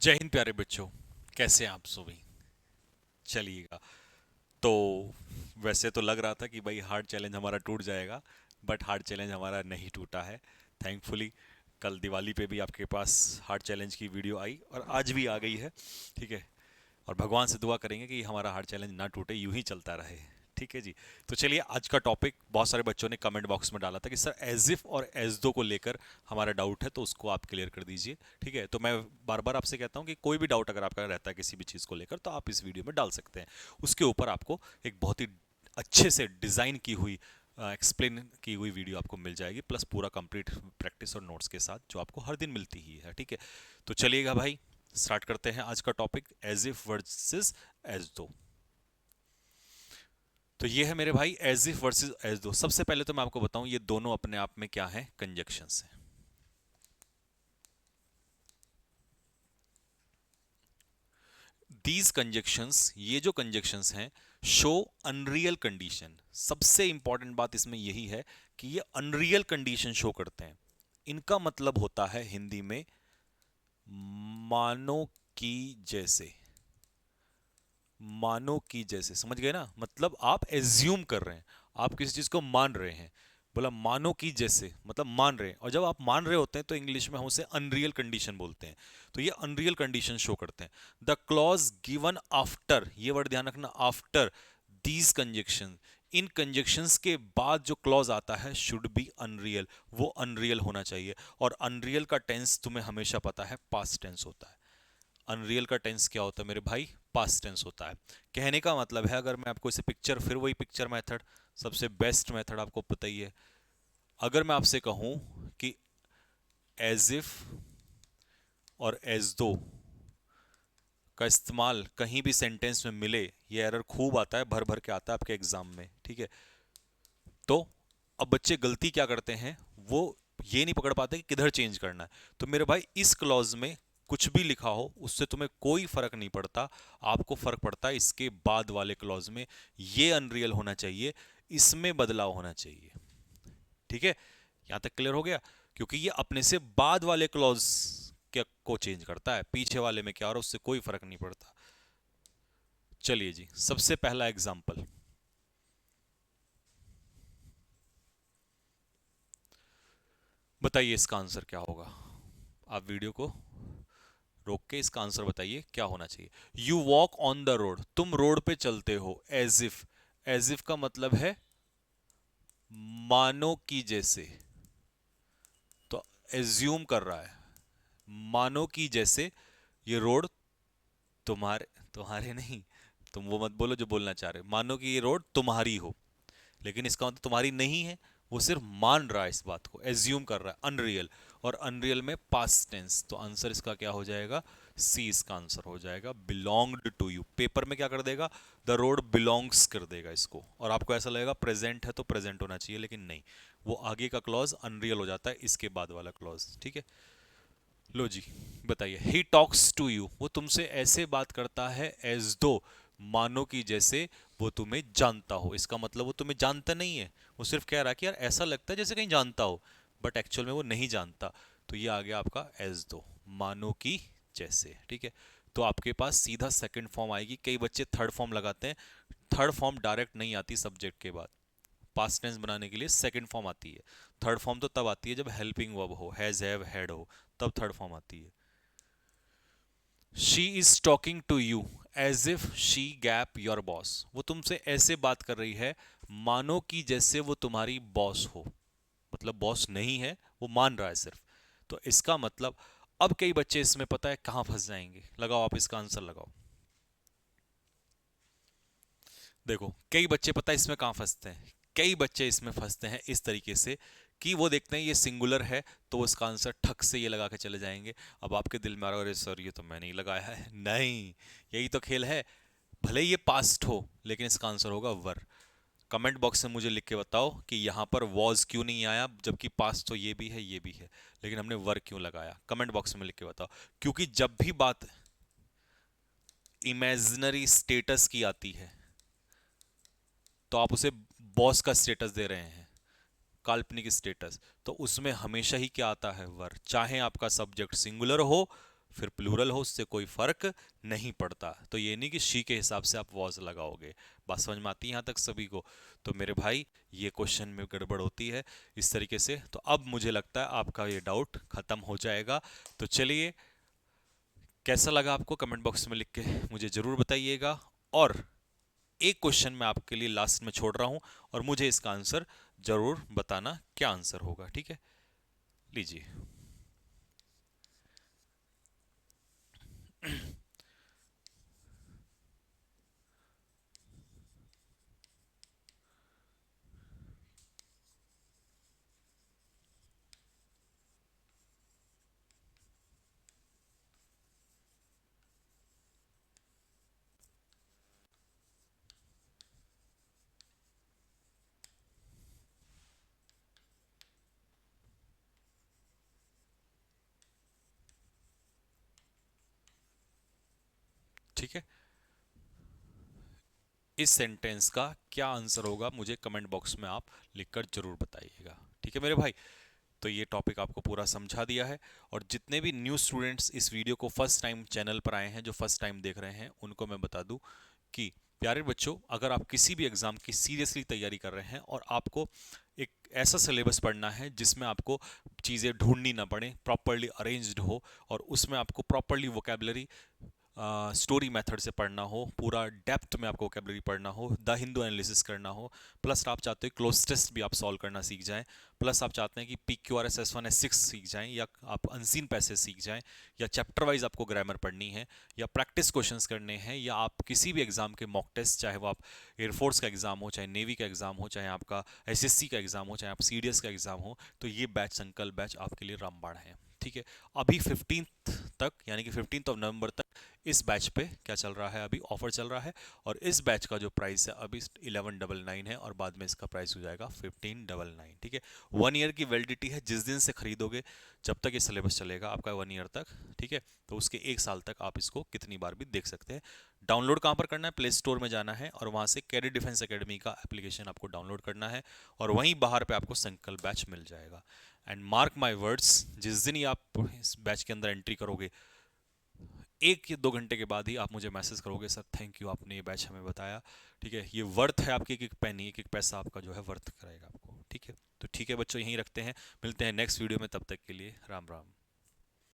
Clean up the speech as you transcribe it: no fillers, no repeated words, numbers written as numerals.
जय हिंद प्यारे बच्चों। कैसे हैं आप सभी? चलिएगा। तो वैसे तो लग रहा था कि भाई हार्ड चैलेंज हमारा टूट जाएगा, बट हार्ड चैलेंज हमारा नहीं टूटा है, थैंकफुली। कल दिवाली पे भी आपके पास हार्ड चैलेंज की वीडियो आई और आज भी आ गई है। ठीक है। और भगवान से दुआ करेंगे कि हमारा हार्ड चैलेंज ना टूटे, यूं ही चलता रहे। ठीक है जी। तो चलिए, आज का टॉपिक बहुत सारे बच्चों ने कमेंट बॉक्स में डाला था कि सर एज इफ और एज दो को लेकर हमारा डाउट है, तो उसको आप क्लियर कर दीजिए। ठीक है। तो मैं बार बार आपसे कहता हूं कि कोई भी डाउट अगर आपका रहता है किसी भी चीज़ को लेकर, तो आप इस वीडियो में डाल सकते हैं। उसके ऊपर आपको एक बहुत ही अच्छे से डिज़ाइन की हुई, एक्सप्लेन की हुई वीडियो आपको मिल जाएगी, प्लस पूरा कंप्लीट प्रैक्टिस और नोट्स के साथ, जो आपको हर दिन मिलती ही है। ठीक है। तो चलिएगा भाई, स्टार्ट करते हैं आज का topic, as if versus as though. तो ये है मेरे भाई एज इफ वर्सेस एज दो। सबसे पहले तो मैं आपको बताऊं, ये दोनों अपने आप में क्या है, कंजक्शंस हैं। दीज कंजक्शंस, ये जो कंजक्शंस हैं, शो अनरियल कंडीशन। सबसे इंपॉर्टेंट बात इसमें यही है कि ये अनरियल कंडीशन शो करते हैं। इनका मतलब होता है हिंदी में मानो कि जैसे। मानो कि जैसे, समझ गए ना? मतलब आप एज्यूम कर रहे हैं, आप किसी चीज को मान रहे हैं। बोला मानो कि जैसे, मतलब मान रहे हैं। और जब आप मान रहे होते हैं तो इंग्लिश में हम उसे अनरियल कंडीशन बोलते हैं। तो ये अनरियल कंडीशन शो करते हैं। द क्लॉज गिवन आफ्टर, ये वर्ड ध्यान रखना, after these conjunction, in conjunctions के बाद जो क्लॉज आता है शुड बी अनरियल, वो अनरियल होना चाहिए। और अनरियल का टेंस तुम्हें हमेशा पता है, पास्ट टेंस होता है। अनरियल का टेंस क्या होता है मेरे भाई? पास्ट टेंस होता है। कहने का मतलब है, अगर मैं आपको इसे पिक्चर, फिर वही पिक्चर मेथड, सबसे बेस्ट मेथड आपको पता ही है। अगर मैं आपसे कहूं कि एज इफ और एज दो का इस्तेमाल कहीं भी सेंटेंस में मिले, ये एरर खूब आता है, भर भर के आता है आपके एग्जाम में। ठीक है। तो अब बच्चे गलती क्या करते हैं, वो ये नहीं पकड़ पाते कि किधर चेंज करना है। तो मेरे भाई, इस क्लॉज में कुछ भी लिखा हो उससे तुम्हें कोई फर्क नहीं पड़ता। आपको फर्क पड़ता है इसके बाद वाले क्लॉज में, ये अनरियल होना चाहिए, इसमें बदलाव होना चाहिए। ठीक है। यहां तक क्लियर हो गया? क्योंकि ये अपने से बाद वाले क्लॉज को चेंज करता है, पीछे वाले में क्या हो रहा है उससे कोई फर्क नहीं पड़ता। चलिए जी, सबसे पहला एग्जाम्पल बताइए, इसका आंसर क्या होगा? आप वीडियो को रोक के इसका आंसर बताइए क्या होना चाहिए। You walk on the road, तुम रोड पे चलते हो। एज इफ, एज इफ का मतलब है मानो कि जैसे। तो एज्यूम कर रहा है, मानो कि जैसे ये रोड तुम्हारे, तुम्हारे नहीं, तुम वो मत बोलो जो बोलना चाह रहे हो। मानो कि ये रोड तुम्हारी हो, लेकिन इसका मतलब तुम्हारी नहीं है। वो सिर्फ मान रहा है, इस बात को एज्यूम कर रहा है, अनरियल। और अनरियल में पास्ट टेंस, तो आंसर इसका क्या हो जाएगा? सी इसका आंसर हो जाएगा, बिलोंग्ड टू यू। पेपर में क्या कर देगा? द रोड बिलोंग्स कर देगा इसको। और आपको ऐसा लगेगा प्रेजेंट है तो प्रेजेंट होना चाहिए, लेकिन नहीं, वो आगे का क्लॉज अनरियल हो जाता है, इसके बाद वाला क्लॉज। ठीक है। लो जी, बताइए। ही टॉक्स टू यू, वो तुमसे ऐसे बात करता है, एज दो, मानो कि जैसे वो तुम्हें जानता हो। इसका मतलब वो तुम्हें जानता नहीं है, वो सिर्फ कह रहा है कि यार ऐसा लगता है जैसे कहीं जानता हो, बट एक्चुअल में वो नहीं जानता। तो ये आ गया आपका एज दो, मानो कि जैसे। ठीक है। तो आपके पास सीधा सेकंड फॉर्म आएगी। कई बच्चे थर्ड फॉर्म लगाते हैं, थर्ड फॉर्म डायरेक्ट नहीं आती सब्जेक्ट के बाद। पास्ट टेंस बनाने के लिए सेकंड फॉर्म आती है। थर्ड फॉर्म तो तब आती है जब हेल्पिंग वर्ब हो, हैज, हैव, हैड हो, तब थर्ड फॉर्म आती है। She is talking to you as if she gap your boss, वो तुमसे ऐसे बात कर रही है मानो कि जैसे वो तुम्हारी बॉस हो। मतलब बॉस नहीं है, वो मान रहा है सिर्फ। तो इसका मतलब, अब कई बच्चे इसमें पता है कहां फंस जाएंगे, लगाओ आप इसका आंसर लगाओ। देखो, कई बच्चे पता है इसमें कहां फंसते हैं। कई बच्चे इसमें फंसते हैं इस तरीके से कि वो देखते हैं ये सिंगुलर है, तो उसका आंसर ठक से ये लगा के चले जाएंगे। अब आपके दिल में आ रहा है, अरे सर ये तो मैंने ही लगाया है। नहीं, यही तो खेल है। भले ही ये पास्ट हो, लेकिन इसका आंसर होगा वर। कमेंट बॉक्स में मुझे लिख के बताओ कि यहाँ पर वॉज क्यों नहीं आया, जबकि पास्ट तो ये भी है ये भी है, लेकिन हमने वर क्यों लगाया? कमेंट बॉक्स में लिख के बताओ। क्योंकि जब भी बात इमेजिनरी स्टेटस की आती है, तो आप उसे बॉस का स्टेटस दे रहे हैं, काल्पनिक स्टेटस, तो उसमें हमेशा ही क्या आता है? वर। चाहे आपका सब्जेक्ट सिंगुलर हो, फिर प्लूरल हो उससे कोई फर्क नहीं पड़ता। तो ये नहीं कि शी के हिसाब से आप वॉज लगाओगे। बात समझ में आती है यहाँ तक सभी को? तो मेरे भाई ये क्वेश्चन में गड़बड़ होती है इस तरीके से। तो अब मुझे लगता है आपका ये डाउट खत्म हो जाएगा। तो चलिए, कैसा लगा आपको कमेंट बॉक्स में लिख के मुझे जरूर बताइएगा। और एक क्वेश्चन मैं आपके लिए लास्ट में छोड़ रहा हूं, और मुझे इसका आंसर जरूर बताना क्या आंसर होगा, ठीक है? लीजिए। ठीक है, इस सेंटेंस का क्या आंसर होगा मुझे कमेंट बॉक्स में आप लिखकर जरूर बताइएगा, ठीक है मेरे भाई? तो ये टॉपिक आपको पूरा समझा दिया है। और जितने भी न्यू स्टूडेंट्स इस वीडियो को फर्स्ट टाइम चैनल पर आए हैं, जो फर्स्ट टाइम देख रहे हैं, उनको मैं बता दूं कि प्यारे बच्चों, अगर आप किसी भी एग्जाम की सीरियसली तैयारी कर रहे हैं और आपको एक ऐसा सिलेबस पढ़ना है जिसमें आपको चीज़ें ढूंढनी ना पड़े, प्रॉपरली अरेंज्ड हो, और उसमें आपको प्रॉपरली वोकेबलरी स्टोरी मेथड से पढ़ना हो, पूरा डेप्थ में आपको वोकेबलरी पढ़ना हो, द हिंदू एनालिसिस करना हो, प्लस आप चाहते हो क्लोज टेस्ट भी आप सॉल्व करना सीख जाएं, प्लस आप चाहते हैं कि P Q R S S one S six सीख जाएं, या आप अनसीन पैसेज सीख जाएं, या चैप्टर वाइज आपको ग्रामर पढ़नी है, या प्रैक्टिस क्वेश्चंस करने हैं, या आप किसी भी एग्जाम के मॉक टेस्ट, चाहे वो आप एयरफोर्स का एग्जाम हो, चाहे नेवी का एग्जाम हो, चाहे आपका एसएससी का एग्जाम हो, चाहे आप सीडीएस का एग्जाम हो, तो ये बैच, संकल्प बैच आपके लिए रामबाण है, ठीक है? अभी 15 तक, यानी कि 15 नवंबर तक इस बैच पे क्या चल रहा है, अभी ऑफर चल रहा है। और इस बैच का जो प्राइस है अभी 1199 है, और बाद में इसका प्राइस हो जाएगा 1599, ठीक है? 1 ईयर की वैलिडिटी है, जिस दिन से खरीदोगे जब तक ये सिलेबस चलेगा आपका 1 ईयर तक, ठीक है? तो उसके 1 साल तक आप इसको कितनी बार भी देख सकते हैं। डाउनलोड कहाँ पर करना है? प्ले स्टोर में जाना है और वहाँ से कैरियर डिफेंस एकेडमी का एप्लीकेशन आपको डाउनलोड करना है, और वहीं बाहर पे आपको संकल्प बैच मिल जाएगा। एंड मार्क माई वर्ड्स, जिस दिन ही आप इस बैच के अंदर एंट्री करोगे, 1 या 2 घंटे के बाद ही आप मुझे मैसेज करोगे, सर थैंक यू, आपने ये बैच हमें बताया, ठीक है? ये वर्थ है, आपकी एक एक पैनी, एक एक पैसा आपका जो है वर्थ कराएगा आपको, ठीक है? तो ठीक है बच्चों, यहीं रखते हैं, मिलते हैं नेक्स्ट वीडियो में, तब तक के लिए राम राम।